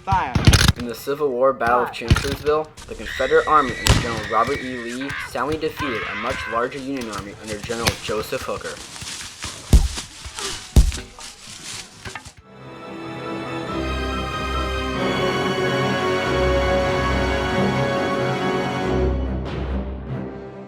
Fire. In the Civil War Battle of Chancellorsville, the Confederate Army under General Robert E. Lee soundly defeated a much larger Union Army under General Joseph Hooker.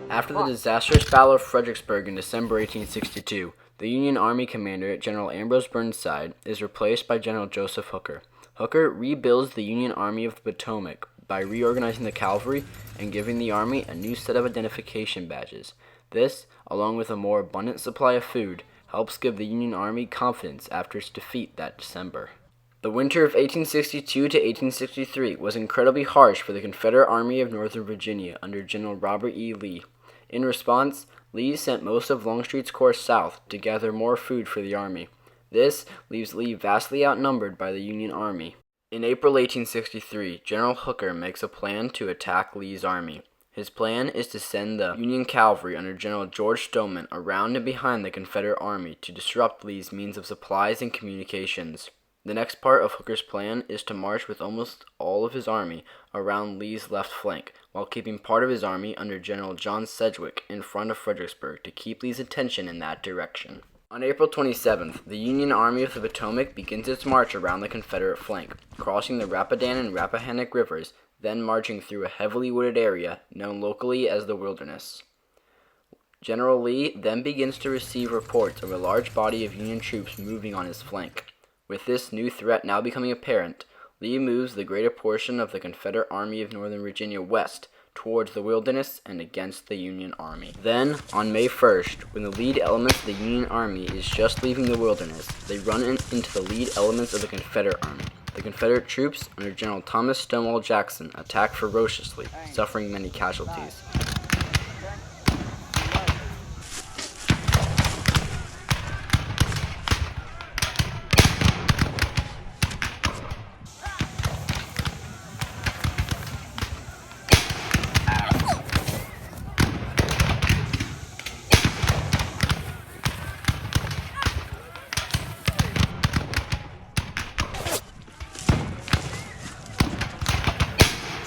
After the disastrous Battle of Fredericksburg in December 1862, the Union Army commander, General Ambrose Burnside, is replaced by General Joseph Hooker. Hooker rebuilds the Union Army of the Potomac by reorganizing the cavalry and giving the army a new set of identification badges. This, along with a more abundant supply of food, helps give the Union Army confidence after its defeat that December. The winter of 1862 to 1863 was incredibly harsh for the Confederate Army of Northern Virginia under General Robert E. Lee. In response, Lee sent most of Longstreet's corps south to gather more food for the army. This leaves Lee vastly outnumbered by the Union Army. In April 1863, General Hooker makes a plan to attack Lee's army. His plan is to send the Union cavalry under General George Stoneman around and behind the Confederate Army to disrupt Lee's means of supplies and communications. The next part of Hooker's plan is to march with almost all of his army around Lee's left flank, while keeping part of his army under General John Sedgwick in front of Fredericksburg to keep Lee's attention in that direction. On April 27th, the Union Army of the Potomac begins its march around the Confederate flank, crossing the Rapidan and Rappahannock rivers, then marching through a heavily wooded area known locally as the Wilderness. General Lee then begins to receive reports of a large body of Union troops moving on his flank. With this new threat now becoming apparent, Lee moves the greater portion of the Confederate Army of Northern Virginia west towards the Wilderness and against the Union Army. Then, on May 1st, when the lead elements of the Union Army is just leaving the Wilderness, they run into the lead elements of the Confederate Army. The Confederate troops under General Thomas Stonewall Jackson attack ferociously, suffering many casualties.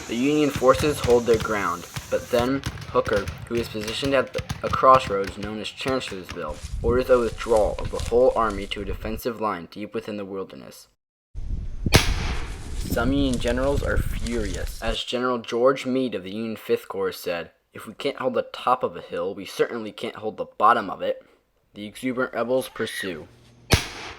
The Union forces hold their ground, but then Hooker, who is positioned at a crossroads known as Chancellorsville, orders a withdrawal of the whole army to a defensive line deep within the Wilderness. Some Union generals are furious. As General George Meade of the Union 5th Corps said, "If we can't hold the top of a hill, we certainly can't hold the bottom of it." The exuberant rebels pursue.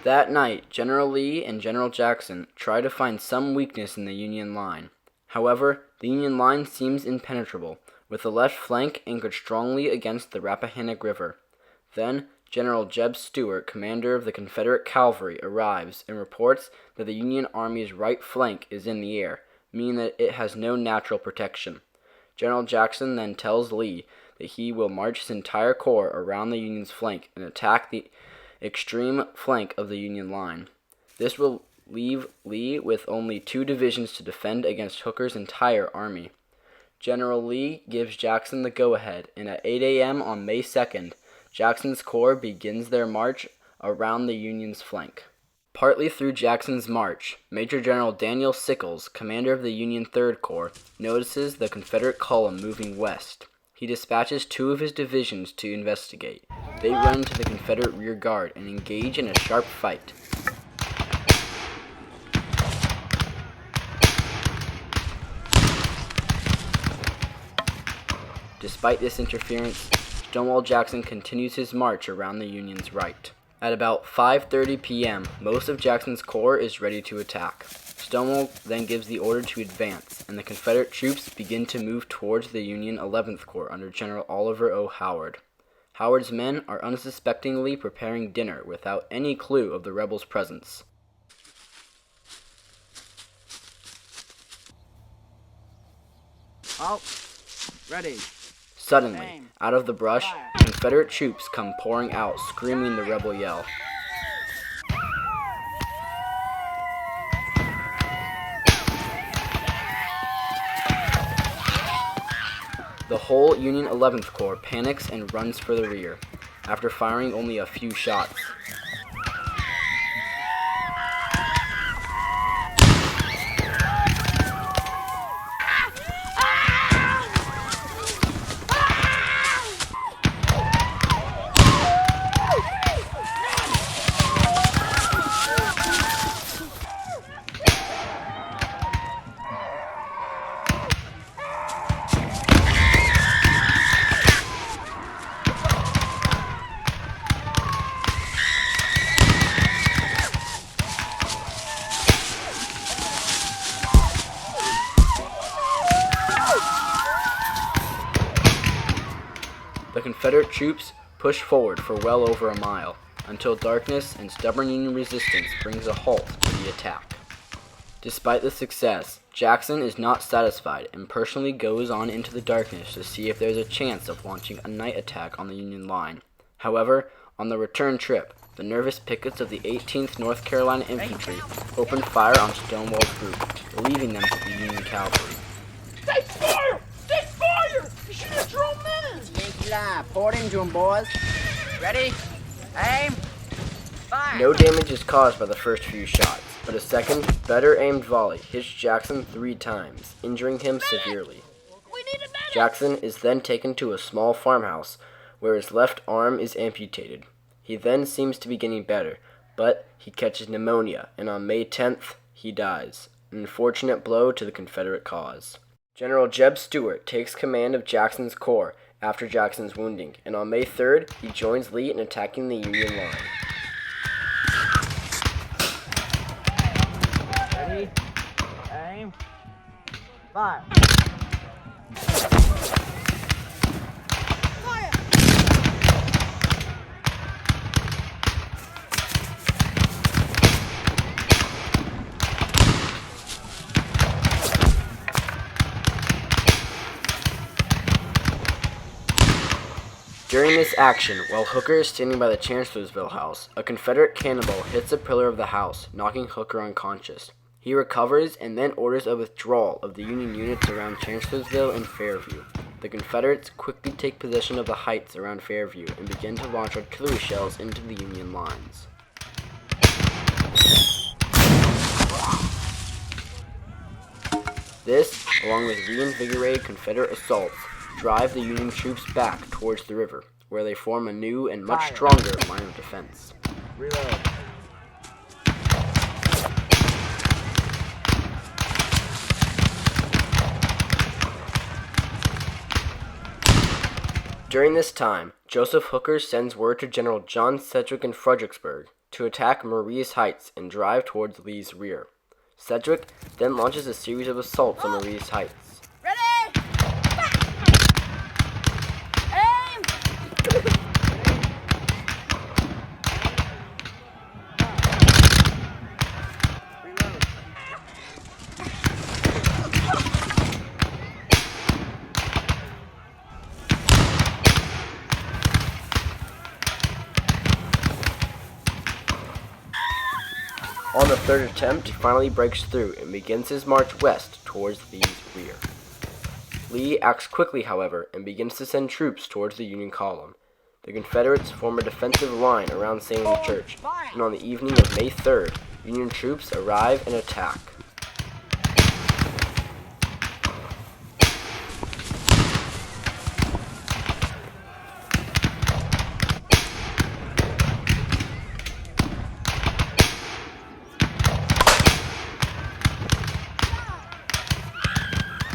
That night, General Lee and General Jackson try to find some weakness in the Union line. However, the Union line seems impenetrable, with the left flank anchored strongly against the Rappahannock River. Then, General Jeb Stuart, commander of the Confederate cavalry, arrives and reports that the Union Army's right flank is in the air, meaning that it has no natural protection. General Jackson then tells Lee that he will march his entire corps around the Union's flank and attack the extreme flank of the Union line. This will leave Lee with only 2 divisions to defend against Hooker's entire army. General Lee gives Jackson the go-ahead, and at 8 a.m. on May 2nd, Jackson's corps begins their march around the Union's flank. Partly through Jackson's march, Major General Daniel Sickles, commander of the Union 3rd Corps, notices the Confederate column moving west. He dispatches 2 of his divisions to investigate. They run into the Confederate rear guard and engage in a sharp fight. Despite this interference, Stonewall Jackson continues his march around the Union's right. At about 5:30 p.m., most of Jackson's corps is ready to attack. Stonewall then gives the order to advance, and the Confederate troops begin to move towards the Union 11th Corps under General Oliver O. Howard. Howard's men are unsuspectingly preparing dinner without any clue of the rebels' presence. Halt. Ready. Suddenly, out of the brush, Confederate troops come pouring out, screaming the rebel yell. The whole Union 11th Corps panics and runs for the rear, after firing only a few shots. The Confederate troops push forward for well over a mile, until darkness and stubborn Union resistance brings a halt to the attack. Despite the success, Jackson is not satisfied and personally goes on into the darkness to see if there's a chance of launching a night attack on the Union line. However, on the return trip, the nervous pickets of the 18th North Carolina Infantry opened fire on Stonewall's group, relieving them to the Union cavalry. Take fire! Take fire! You should have drawn men! Yankee line. Pour it into them, boys. Ready? Aim. Fire! No damage is caused by the first few shots, but a second, better aimed volley hits Jackson 3 times, injuring him severely. We need a medic! Jackson is then taken to a small farmhouse, where his left arm is amputated. He then seems to be getting better, but he catches pneumonia, and on May 10th, he dies, an unfortunate blow to the Confederate cause. General Jeb Stuart takes command of Jackson's corps after Jackson's wounding, and on May 3rd, he joins Lee in attacking the Union line. Ready? Aim. Fire! During this action, while Hooker is standing by the Chancellorsville house, a Confederate cannonball hits a pillar of the house, knocking Hooker unconscious. He recovers and then orders a withdrawal of the Union units around Chancellorsville and Fairview. The Confederates quickly take possession of the heights around Fairview and begin to launch artillery shells into the Union lines. This, along with reinvigorated Confederate assaults, drive the Union troops back towards the river, where they form a new and much stronger line of defense. Reload. During this time, Joseph Hooker sends word to General John Sedgwick in Fredericksburg to attack Marie's Heights and drive towards Lee's rear. Sedgwick then launches a series of assaults on Marie's Heights. Ready? Aim! Reload. On the third attempt, he finally breaks through and begins his march west towards Lee's rear. Lee acts quickly, however, and begins to send troops towards the Union column. The Confederates form a defensive line around Salem Church, and on the evening of May 3rd, Union troops arrive and attack.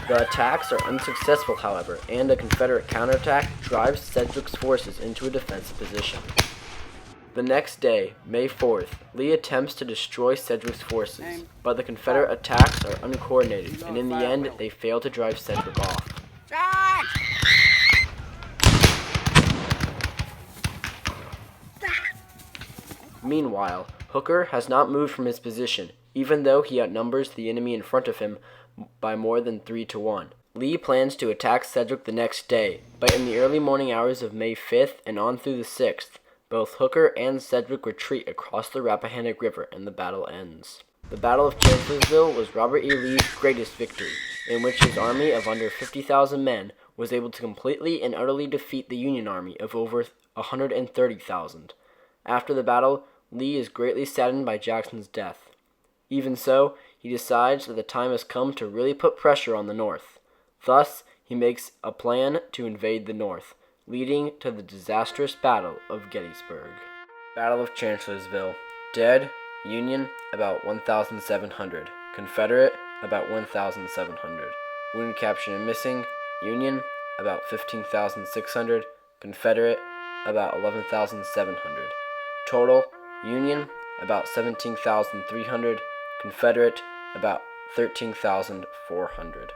The attacks are unsuccessful, however, and a Confederate counterattack drives Sedgwick's forces into a defensive position. The next day, May 4th, Lee attempts to destroy Sedgwick's forces, but the Confederate attacks are uncoordinated, and in the end, they fail to drive Sedgwick off. Meanwhile, Hooker has not moved from his position, even though he outnumbers the enemy in front of him by more than 3-1. Lee plans to attack Sedgwick the next day, but in the early morning hours of May 5th and on through the 6th, both Hooker and Sedgwick retreat across the Rappahannock River and the battle ends. The Battle of Chancellorsville was Robert E. Lee's greatest victory, in which his army of under 50,000 men was able to completely and utterly defeat the Union army of over 130,000. After the battle, Lee is greatly saddened by Jackson's death. Even so, he decides that the time has come to really put pressure on the North. Thus, he makes a plan to invade the North, leading to the disastrous Battle of Gettysburg. Battle of Chancellorsville. Dead, Union, about 1,700. Confederate, about 1,700. Wounded, captured, and missing. Union, about 15,600. Confederate, about 11,700. Total, Union, about 17,300. Confederate, about 13,400.